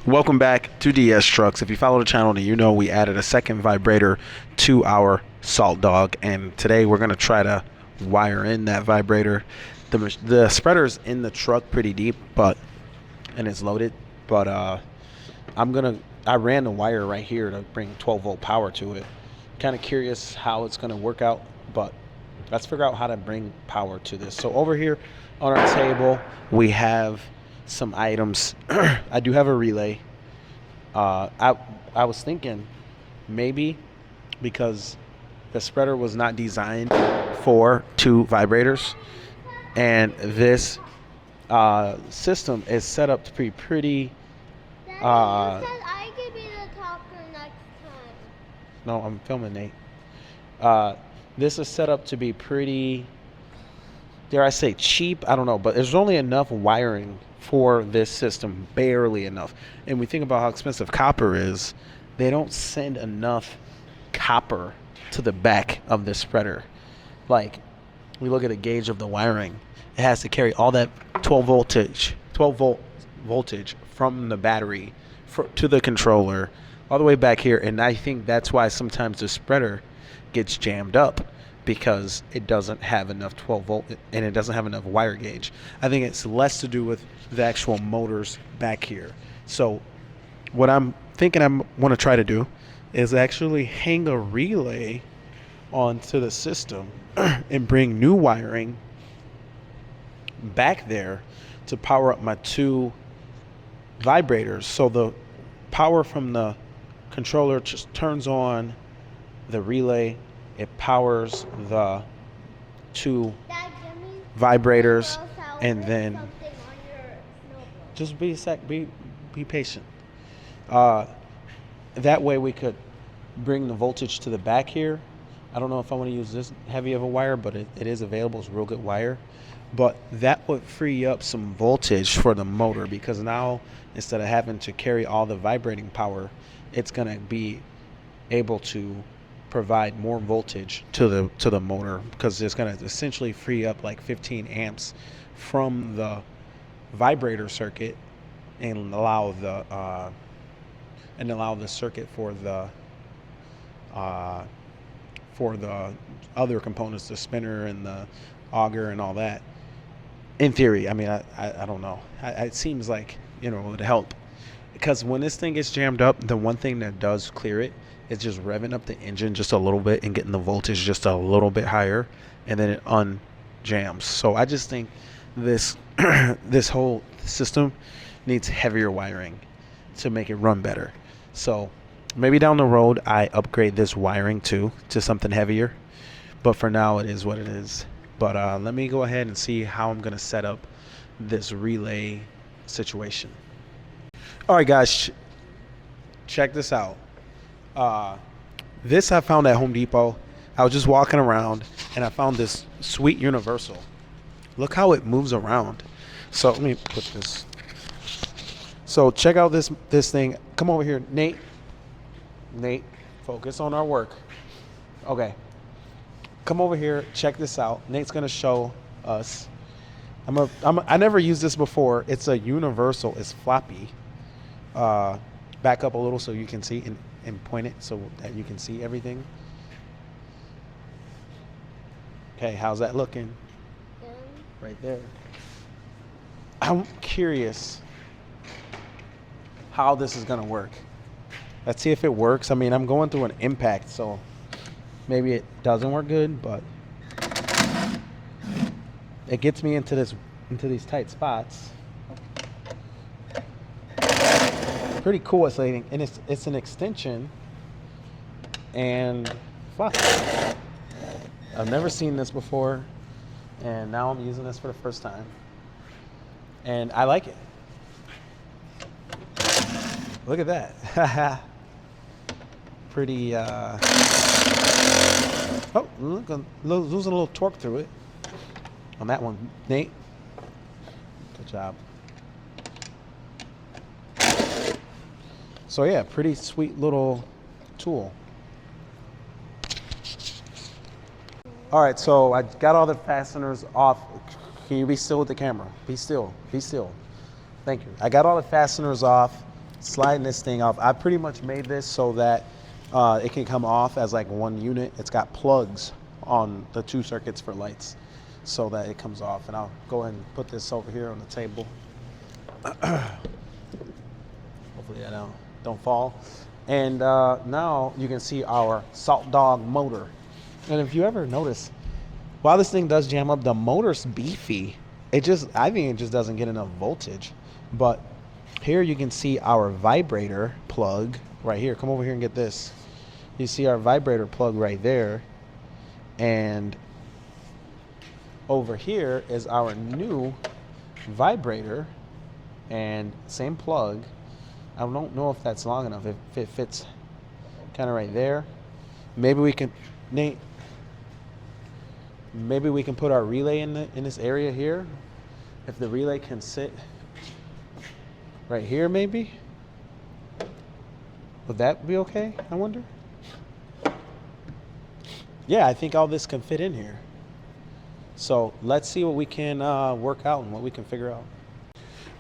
Welcome back to DS Trucks. If you follow the channel, then you know we added a second vibrator to our salt dog, and today we're gonna try to wire in that vibrator. The spreader's in the truck pretty deep, and it's loaded. But I ran the wire right here to bring 12-volt power to it. Kind of curious how it's gonna work out, but let's figure out how to bring power to this. So over here on our table, we have some items. I do have a relay. I was thinking maybe because the spreader was not designed for two vibrators, and this system is set up to be pretty. Daddy, you said I could be the talker next time. No, I'm filming, Nate. This is set up to be pretty, dare I say, cheap? I don't know, but there's only enough wiring for this system, barely enough. And we think about how expensive copper is, they don't send enough copper to the back of this spreader. Like, we look at a gauge of the wiring, it has to carry all that 12 volt voltage from the battery to the controller all the way back here. And I think that's why sometimes the spreader gets jammed up, because it doesn't have enough 12 volt and it doesn't have enough wire gauge. I think it's less to do with the actual motors back here. So what I'm thinking I want to try to do is actually hang a relay onto the system and bring new wiring back there to power up my two vibrators. So the power from the controller just turns on the relay. It powers the two Dad, give me vibrators, something and then on your notebook. just be patient. That way we could bring the voltage to the back here. I don't know if I want to use this heavy of a wire, but it is available. It's real good wire. But that would free up some voltage for the motor, because now instead of having to carry all the vibrating power, it's going to be able to provide more voltage to the motor, because it's going to essentially free up like 15 amps from the vibrator circuit and allow the circuit for the other components, the spinner and the auger and all that. In theory, I mean, I don't know. It seems like, it would help, because when this thing gets jammed up, the one thing that does clear it is just revving up the engine just a little bit and getting the voltage just a little bit higher, and then it unjams. So I just think this this whole system needs heavier wiring to make it run better. So maybe down the road I upgrade this wiring to something heavier, but for now it is what it is. But let me go ahead and see how I'm gonna set up this relay situation. All right, guys, check this out. This I found at Home Depot. I was just walking around and I found this sweet universal. Look how it moves around. So let me put this. So check out this thing. Come over here, Nate. Nate, focus on our work. Okay. Come over here. Check this out. Nate's gonna show us. I never used this before. It's a universal. It's floppy. Back up a little so you can see and point it so that you can see everything. Okay, how's that looking? Right there. I'm curious how this is gonna work. Let's see if it works. I mean, I'm going through an impact, so maybe it doesn't work good, but it gets me into these tight spots. Pretty cool, and it's an extension, and fuck, I've never seen this before, and now I'm using this for the first time, and I like it. Look at that. Pretty oh, look, losing a little torque through it on that one, Nate. Good job. So yeah, pretty sweet little tool. All right, so I got all the fasteners off. Can you be still with the camera? Be still, be still. Thank you. I got all the fasteners off. sliding this thing off. I pretty much made this so that it can come off as like one unit. It's got plugs on the 2 circuits for lights so that it comes off. And I'll go ahead and put this over here on the table. Hopefully that don't fall. And now you can see our Salt Dog motor. And if you ever notice, while this thing does jam up, the motor's beefy. I think it just doesn't get enough voltage. But here you can see our vibrator plug right here. Come over here and get this. You see our vibrator plug right there. And over here is our new vibrator and same plug. I don't know if that's long enough, if it fits kind of right there. Maybe we can, Nate, maybe we can put our relay in this area here. If the relay can sit right here, maybe. Would that be okay, I wonder? Yeah, I think all this can fit in here. So let's see what we can work out and what we can figure out.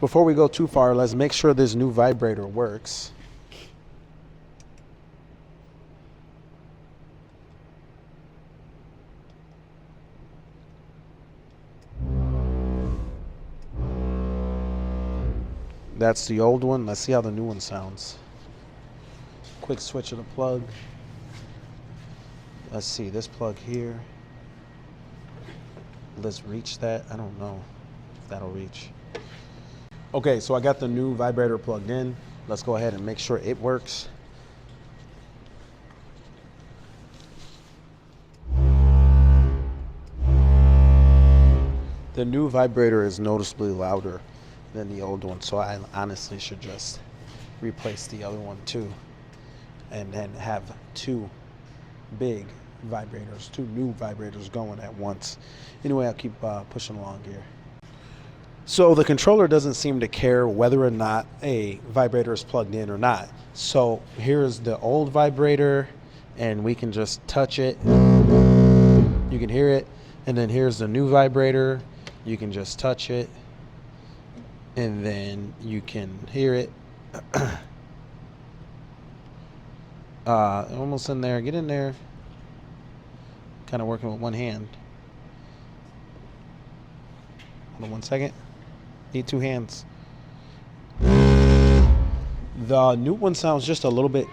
Before we go too far, let's make sure this new vibrator works. That's the old one. Let's see how the new one sounds. Quick switch of the plug. Let's see, this plug here. Let's reach that. I don't know if that'll reach. Okay, so I got the new vibrator plugged in. Let's go ahead and make sure it works. The new vibrator is noticeably louder than the old one, so I honestly should just replace the other one too, and then have 2 big vibrators, 2 new vibrators going at once. Anyway, I'll keep pushing along here. So the controller doesn't seem to care whether or not a vibrator is plugged in or not. So here's the old vibrator, and we can just touch it. You can hear it. And then here's the new vibrator. You can just touch it, and then you can hear it. Almost in there. Get in there. Kind of working with one hand. Hold on 1 second. Need 2 hands. The new one sounds just a little bit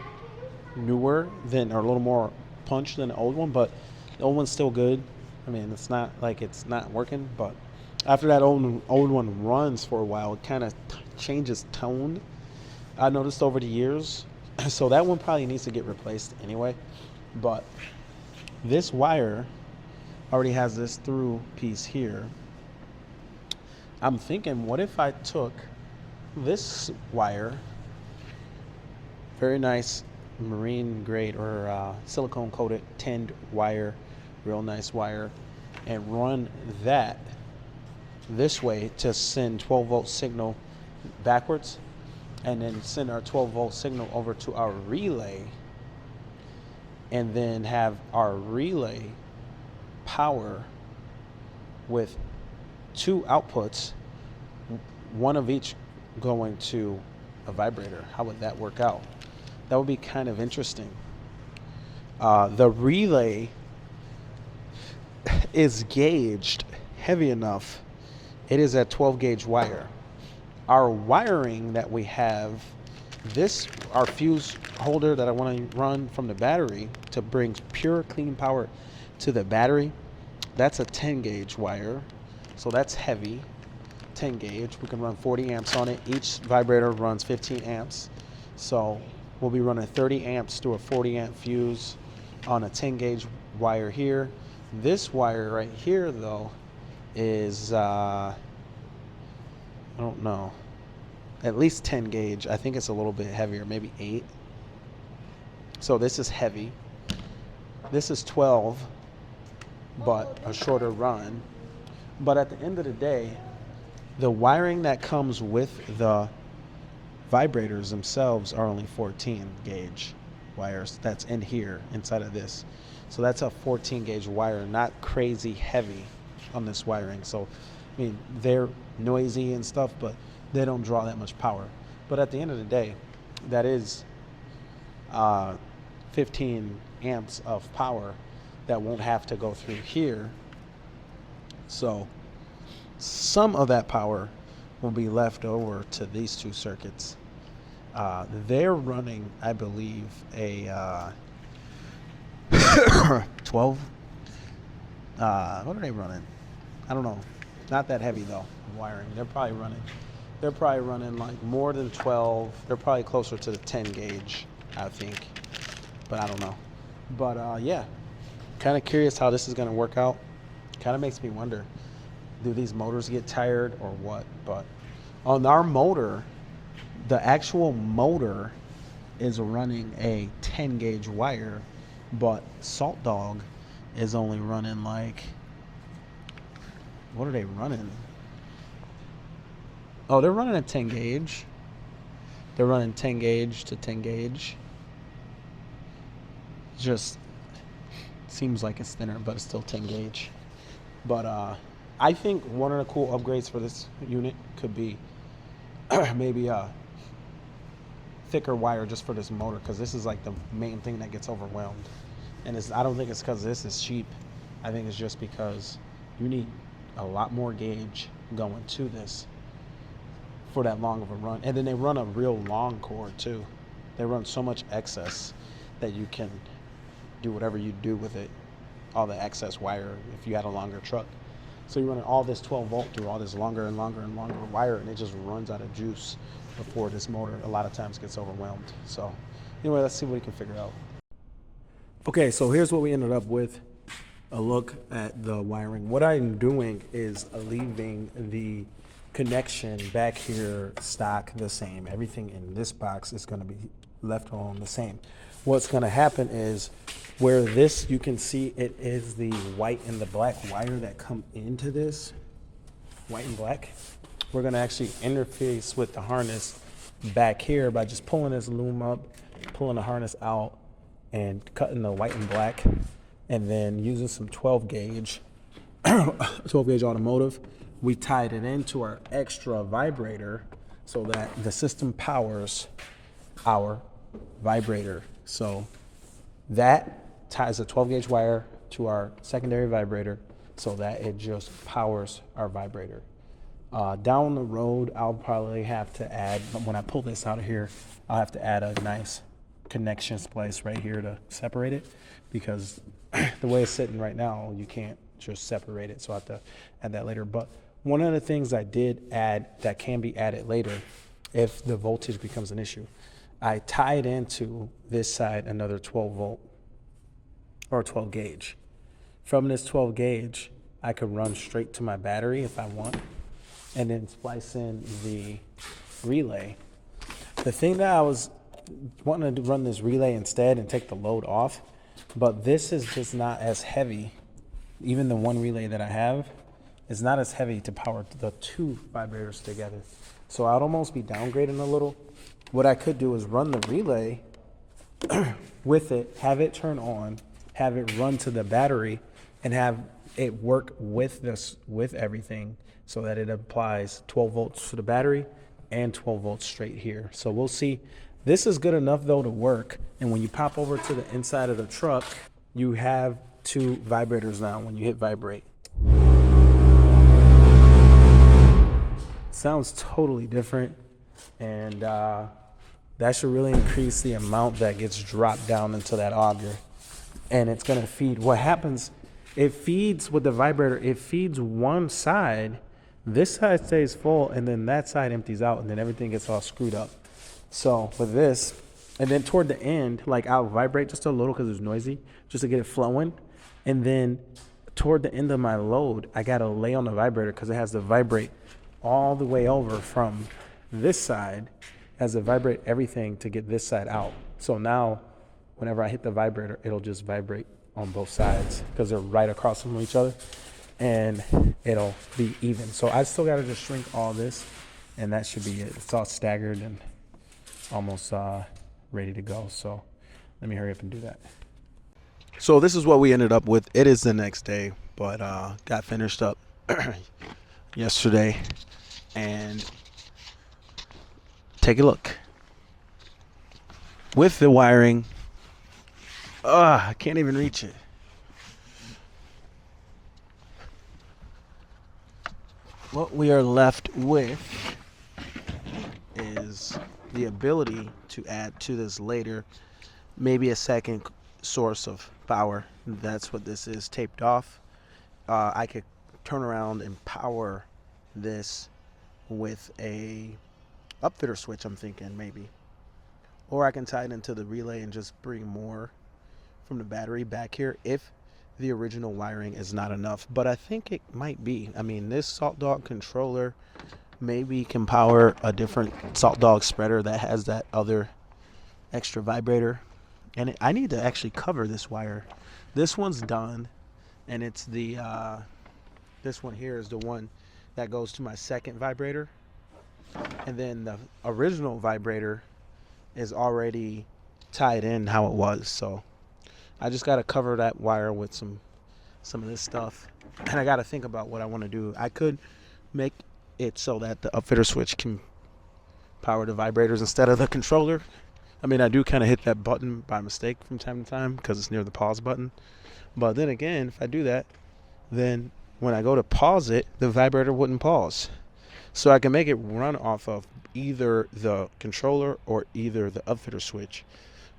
newer or a little more punch than the old one, but the old one's still good. I mean, it's not like it's not working, but after that old one runs for a while, it kind of changes tone. I noticed over the years, so that one probably needs to get replaced anyway. But this wire already has this through piece here. I'm thinking, what if I took this wire, very nice marine grade or silicone coated tinned wire, real nice wire, and run that this way to send 12 volt signal backwards, and then send our 12 volt signal over to our relay, and then have our relay power with 2 outputs, one of each going to a vibrator. How would that work out? That would be kind of interesting. The relay is gauged heavy enough. It is at 12 gauge wire. Our wiring that we have, our fuse holder that I want to run from the battery to bring pure clean power to the battery, that's a 10 gauge wire. So that's heavy, 10 gauge. We can run 40 amps on it. Each vibrator runs 15 amps. So we'll be running 30 amps through a 40 amp fuse on a 10 gauge wire here. This wire right here though is, I don't know, at least 10 gauge. I think it's a little bit heavier, maybe 8. So this is heavy. This is 12, but a shorter run. But at the end of the day, the wiring that comes with the vibrators themselves are only 14 gauge wires. That's in here, inside of this. So that's a 14 gauge wire, not crazy heavy on this wiring. So, I mean, they're noisy and stuff, but they don't draw that much power. But at the end of the day, that is 15 amps of power that won't have to go through here. So some of that power will be left over to these two circuits. They're running, I believe, a 12. What are they running? I don't know. Not that heavy though. Wiring. They're probably running like more than 12. They're probably closer to the 10 gauge, I think. But I don't know. But yeah, kind of curious how this is going to work out. Kind of makes me wonder, do these motors get tired or what? But on our motor, the actual motor is running a 10 gauge wire, but Salt Dog is only running like, what are they running? Oh, they're running a 10 gauge. They're running 10 gauge to 10 gauge. Just seems like it's thinner, but it's still 10 gauge. But I think one of the cool upgrades for this unit could be maybe a thicker wire just for this motor, because this is like the main thing that gets overwhelmed. And I don't think it's because this is cheap. I think it's just because you need a lot more gauge going to this for that long of a run. And then they run a real long cord too. They run so much excess that you can do whatever you do with it, all the excess wire, if you had a longer truck. So you're running all this 12 volt through all this longer and longer and longer wire, and it just runs out of juice before this motor a lot of times gets overwhelmed. So anyway, let's see what we can figure out. Okay, so here's what we ended up with. A look at the wiring. What I'm doing is leaving the connection back here stock the same. Everything in this box is going to be left on the same. What's going to happen is where this, you can see it is the white and the black wire that come into this, white and black. We're going to actually interface with the harness back here by just pulling this loom up, pulling the harness out, and cutting the white and black, and then using some 12 gauge, 12 gauge automotive. We tied it into our extra vibrator so that the system powers our vibrator. So that ties a 12 gauge wire to our secondary vibrator so that it just powers our vibrator. Down the road, I'll probably have to add, when I pull this out of here, I'll have to add a nice connection splice right here to separate it, because the way it's sitting right now, you can't just separate it. So I have to add that later. But one of the things I did add that can be added later if the voltage becomes an issue, I tied into this side another 12 volt or 12 gauge. From this 12 gauge, I could run straight to my battery if I want, and then splice in the relay. The thing that I was wanting to run this relay instead and take the load off, but this is just not as heavy. Even the one relay that I have is not as heavy to power the two vibrators together. So I'd almost be downgrading a little. What I could do is run the relay with it, have it turn on, have it run to the battery, and have it work with this, with everything, so that it applies 12 volts to the battery and 12 volts straight here. So we'll see. This is good enough though to work. And when you pop over to the inside of the truck, you have two vibrators now when you hit vibrate. Sounds totally different. And that should really increase the amount that gets dropped down into that auger. And it's gonna feed, what happens, it feeds with the vibrator, it feeds one side, this side stays full, and then that side empties out, and then everything gets all screwed up. So with this, and then toward the end, like I'll vibrate just a little because it's noisy, just to get it flowing. And then toward the end of my load, I gotta lay on the vibrator because it has to vibrate all the way over from this side, has to vibrate everything to get this side out. So now, whenever I hit the vibrator, it'll just vibrate on both sides because they're right across from each other, and it'll be even. So I still gotta just shrink all this, and that should be it. It's all staggered and almost ready to go. So let me hurry up and do that. So this is what we ended up with. It is the next day, but got finished up yesterday, and take a look. with the wiring. I can't even reach it. What we are left with is the ability to add to this later, maybe a second source of power. That's what this is, taped off. I could turn around and power this with a upfitter switch, I'm thinking maybe. Or I can tie it into the relay and just bring more from the battery back here if the original wiring is not enough. But I think it might be. I mean, this Salt Dog controller maybe can power a different Salt Dog spreader that has that other extra vibrator. And I need to actually cover this wire. This one's done, and it's the this one here is the one that goes to my second vibrator, and then the original vibrator is already tied in how it was. So I just got to cover that wire with some of this stuff, and I got to think about what I want to do. I could make it so that the upfitter switch can power the vibrators instead of the controller. I mean, I do kind of hit that button by mistake from time to time because it's near the pause button. But then again, if I do that, then when I go to pause it, the vibrator wouldn't pause. So I can make it run off of either the controller or either the upfitter switch.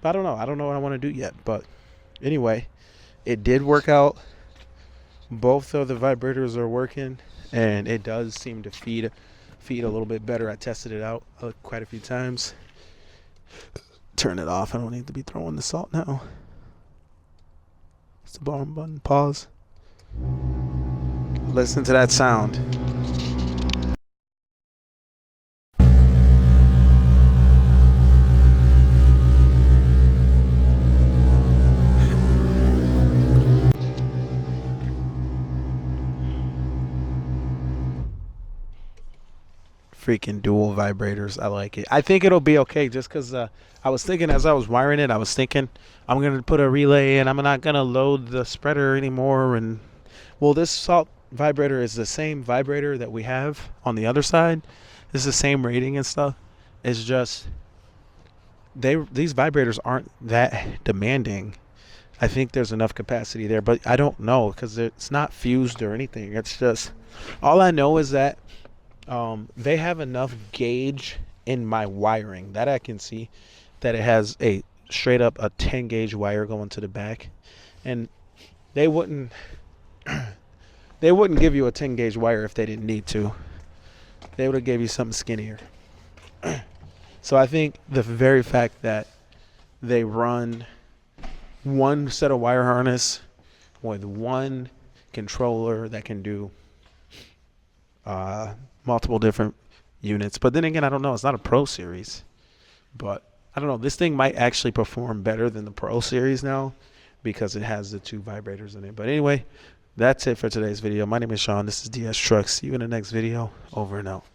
But I don't know. I don't know what I want to do yet. But anyway, it did work out. Both of the vibrators are working, and it does seem to feed a little bit better. I tested it out quite a few times. Turn it off. I don't need to be throwing the salt now. It's the bottom button. Pause. Listen to that sound. Freaking dual vibrators. I like it. I think it'll be okay just because I was thinking as I was wiring it, I was thinking I'm going to put a relay and I'm not going to load the spreader anymore. And well, this salt vibrator is the same vibrator that we have on the other side. It's the same rating and stuff. It's just these vibrators aren't that demanding. I think there's enough capacity there, but I don't know because it's not fused or anything. It's just all I know is that they have enough gauge in my wiring that I can see that it has a straight up a 10 gauge wire going to the back, and they wouldn't give you a 10 gauge wire if they didn't need to. They would have gave you something skinnier. So I think the very fact that they run one set of wire harness with one controller that can do multiple different units. But then again, I don't know. It's not a Pro Series. But I don't know. This thing might actually perform better than the Pro Series now because it has the two vibrators in it. But anyway, that's it for today's video. My name is Sean. This is DS Trucks. See you in the next video. Over and out.